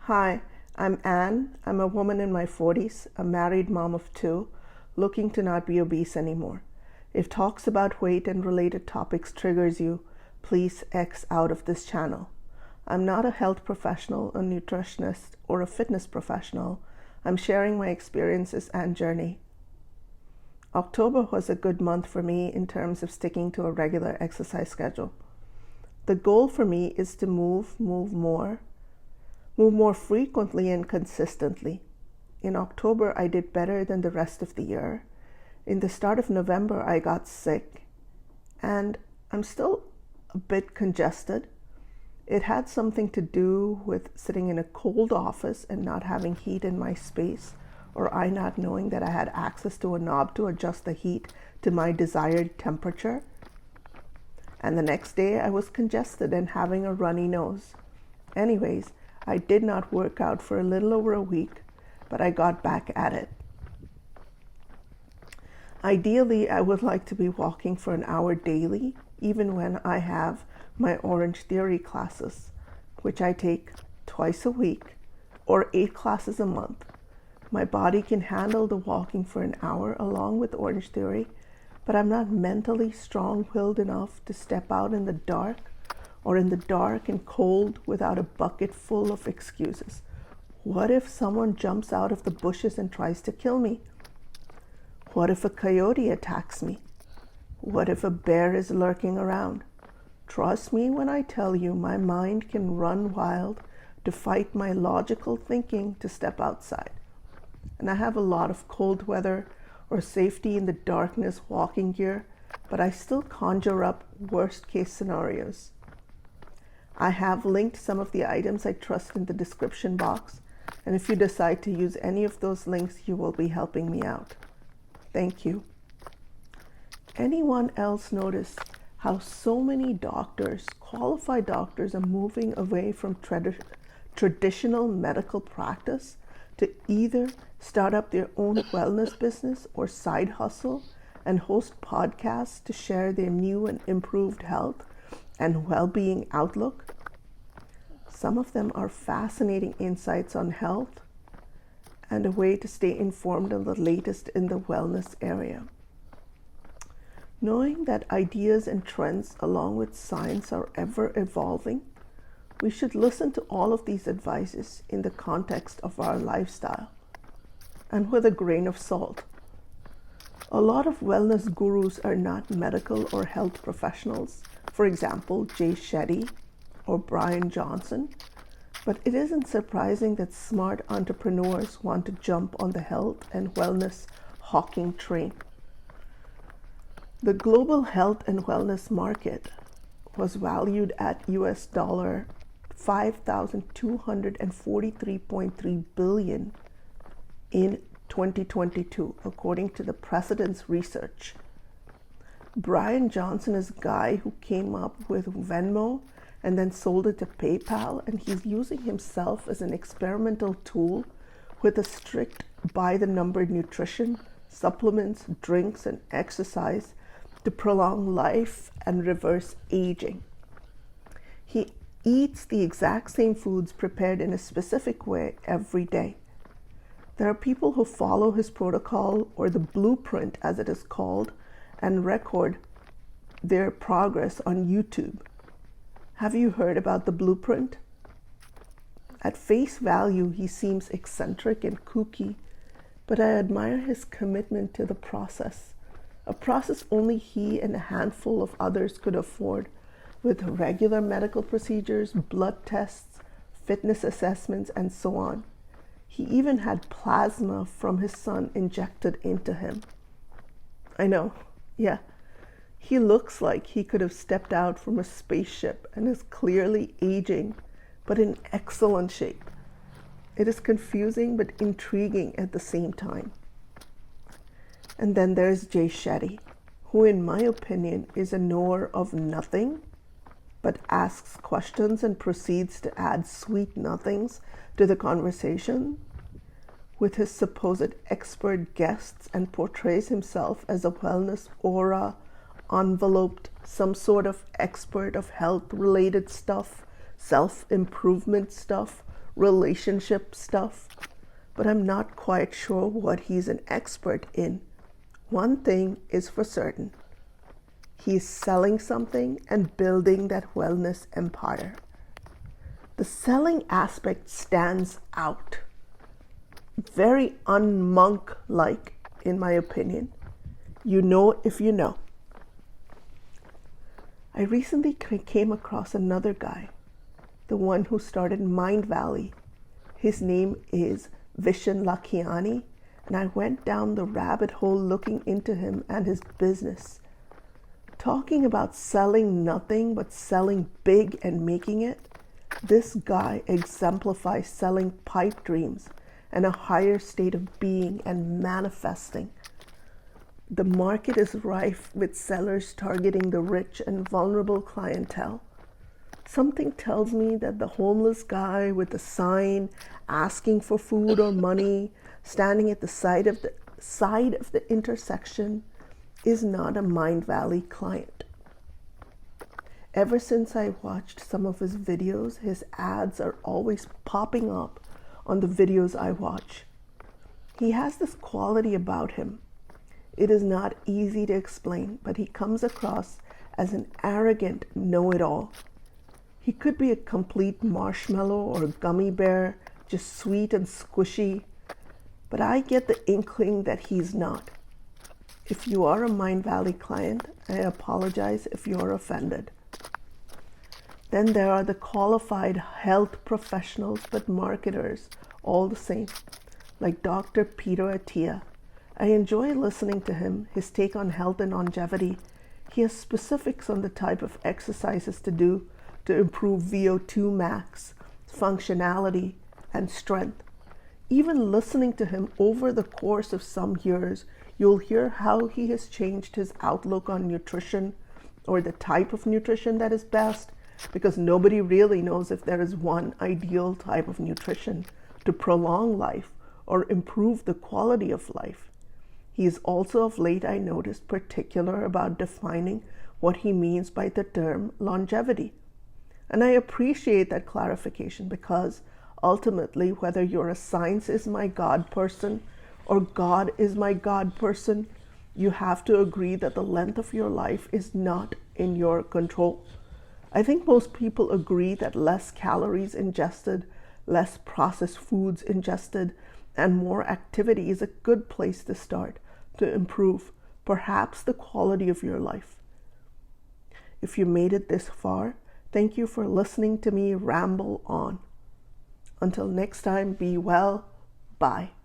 Hi, I'm Anne. I'm a woman in my 40s, a married mom of two, looking to not be obese anymore. If talks about weight and related topics triggers you, please X out of this channel. I'm not a health professional, a nutritionist, or a fitness professional. I'm sharing my experiences and journey. October was a good month for me in terms of sticking to a regular exercise schedule. The goal for me is to move more frequently and consistently. In October, I did better than the rest of the year. In the start of November, I got sick, and I'm still a bit congested. It had something to do with sitting in a cold office and not having heat in my space, or I not knowing that I had access to a knob to adjust the heat to my desired temperature. And the next day, I was congested and having a runny nose. Anyways, I did not work out for a little over a week, but I got back at it. Ideally, I would like to be walking for an hour daily, even when I have my Orange Theory classes, which I take twice a week or 8 classes a month. My body can handle the walking for an hour along with Orange Theory, but I'm not mentally strong-willed enough to step out in the dark or in the dark and cold without a bucket full of excuses. What if someone jumps out of the bushes and tries to kill me? What if a coyote attacks me? What if a bear is lurking around? Trust me when I tell you my mind can run wild to fight my logical thinking to step outside. And I have a lot of cold weather or safety in the darkness walking gear, but I still conjure up worst case scenarios. I have linked some of the items I trust in the description box, and if you decide to use any of those links, you will be helping me out. Thank you. Anyone else notice how so many doctors, qualified doctors, are moving away from traditional medical practice to either start up their own wellness business or side hustle and host podcasts to share their new and improved health and well-being outlook? Some of them are fascinating insights on health and a way to stay informed on the latest in the wellness area. Knowing that ideas and trends along with science are ever evolving, we should listen to all of these advices in the context of our lifestyle and with a grain of salt. A lot of wellness gurus are not medical or health professionals, for example, Jay Shetty or Brian Johnson, but it isn't surprising that smart entrepreneurs want to jump on the health and wellness hawking train. The global health and wellness market was valued at US dollar $5,243.3 billion in 2022, according to the Precedence Research. Brian Johnson is a guy who came up with Venmo and then sold it to PayPal, and he's using himself as an experimental tool with a strict by-the-number nutrition, supplements, drinks, and exercise to prolong life and reverse aging. He eats the exact same foods prepared in a specific way every day. There are people who follow his protocol, or the blueprint as it is called, and record their progress on YouTube. Have you heard about the blueprint? At face value, he seems eccentric and kooky, but I admire his commitment to the process, a process only he and a handful of others could afford, with regular medical procedures, blood tests, fitness assessments, and so on. He even had plasma from his son injected into him. I know, yeah. He looks like he could have stepped out from a spaceship and is clearly aging, but in excellent shape. It is confusing but intriguing at the same time. And then there's Jay Shetty, who in my opinion is a knower of nothing, but asks questions and proceeds to add sweet nothings to the conversation with his supposed expert guests and portrays himself as a wellness aura enveloped, some sort of expert of health-related stuff, self-improvement stuff, relationship stuff, but I'm not quite sure what he's an expert in. One thing is for certain. He's selling something and building that wellness empire. The selling aspect stands out. Very un-monk-like, in my opinion. You know if you know. I recently came across another guy, the one who started Mind Valley. His name is Vishnu, and I went down the rabbit hole looking into him and his business. Talking about selling nothing but selling big and making it, this guy exemplifies selling pipe dreams and a higher state of being and manifesting. The market is rife with sellers targeting the rich and vulnerable clientele. Something tells me that the homeless guy with the sign asking for food or money, standing at the side of the intersection, is not a Mind Valley client. Ever since I watched some of his videos, his ads are always popping up on the videos I watch. He has this quality about him. It is not easy to explain, but he comes across as an arrogant know-it-all. He could be a complete marshmallow or gummy bear, just sweet and squishy, but I get the inkling that he's not. If you are a Mind Valley client, I apologize if you're offended. Then there are the qualified health professionals but marketers, all the same, like Dr. Peter Attia. I enjoy listening to him, his take on health and longevity. He has specifics on the type of exercises to do to improve VO2 max, functionality, and strength. Even listening to him over the course of some years, you'll hear how he has changed his outlook on nutrition or the type of nutrition that is best, because nobody really knows if there is one ideal type of nutrition to prolong life or improve the quality of life. He is also of late, I noticed, particular about defining what he means by the term longevity. And I appreciate that clarification because ultimately, whether you're a science is my God person or God is my God person, you have to agree that the length of your life is not in your control. I think most people agree that less calories ingested, less processed foods ingested, and more activity is a good place to start to improve, perhaps, the quality of your life. If you made it this far, thank you for listening to me ramble on. Until next time, be well. Bye.